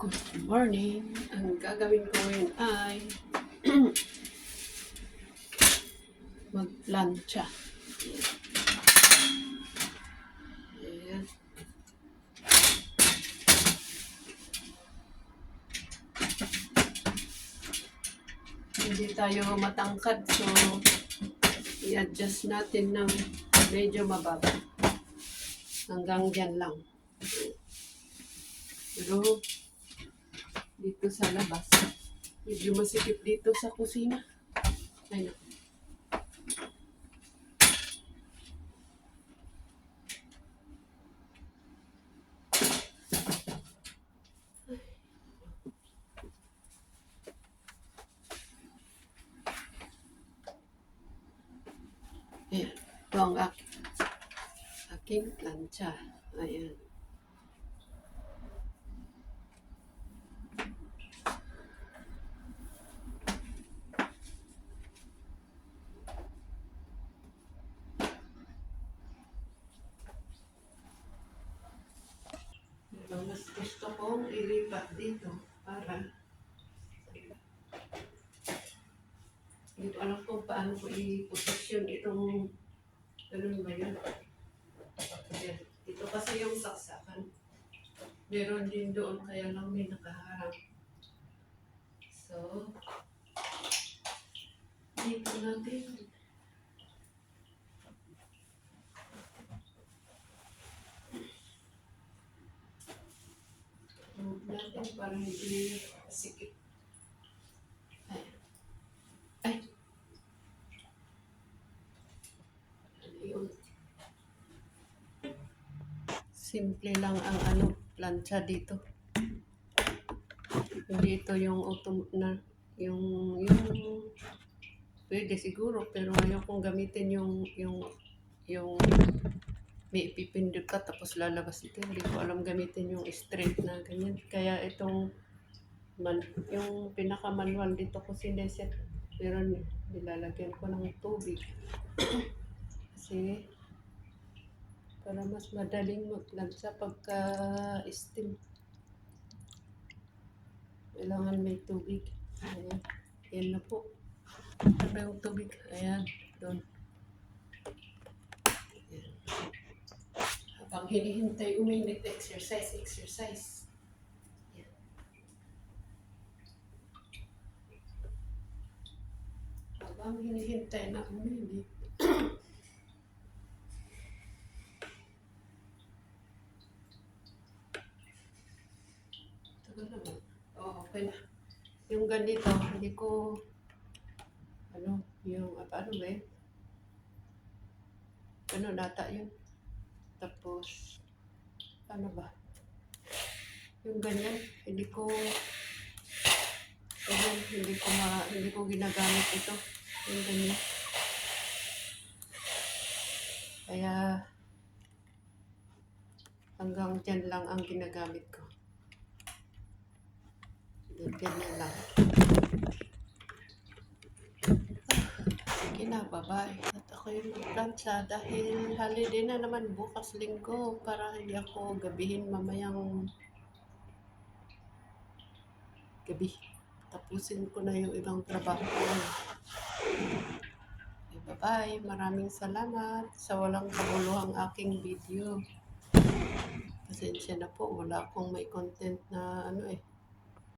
Good morning. Ang gagawin ko ngayon ay magplancha. Ayan. Hindi tayo matangkad, so i-adjust natin ng medyo mababa. Hanggang dyan lang. Pero dito sa labas, medyo masikip dito sa kusina. Ay, naku. Ayan. Ito ang aking plancha. Ayan. Pero mas gusto kong ilipat dito para hindi ko alam kung paano ko i-posisyon itong ganun ba yun. Ayan. Ito kasi yung saksakan. Meron din doon kaya lang may nakaharap. So, dito natin. Move natin para hindi sikip. Ay. Ay. Ayun. Simple lang ang plancha dito. Hindi ito yung yung pwede siguro, pero ayaw kong gamitin yung may ipipindot ka tapos lalabas ito. Hindi ko alam gamitin yung straight na ganyan. Kaya itong yung pinaka-manual dito ko sineset. Pero nilalagyan ko ng tubig. Kasi para mas madaling maglansa pagka steam. Kailangan may tubig. Ayan. Yan na po. Ano yung tubig? Ayan. Doon. Ayan. Habang hinihintay uminit, exercise. Ayan. Habang hinihintay na uminit. Tagal naman. Oh, okay na. Yung ganito, hindi ko yung ano ba yun? Ano data yun? Tapos ano ba? Yung ganyan, hindi ko ginagamit ito. Yung ganyan. Kaya hanggang dyan lang ang ginagamit ko. Ganyan lang. Sige na, bye-bye. At ako yung magplancha dahil holiday na naman bukas linggo para hindi ako gabihin mamayang gabi. Tapusin ko na yung ibang trabaho ko. Okay, bye-bye. Maraming salamat sa walang kabuluhang aking video. Pasensya na po, wala akong may content na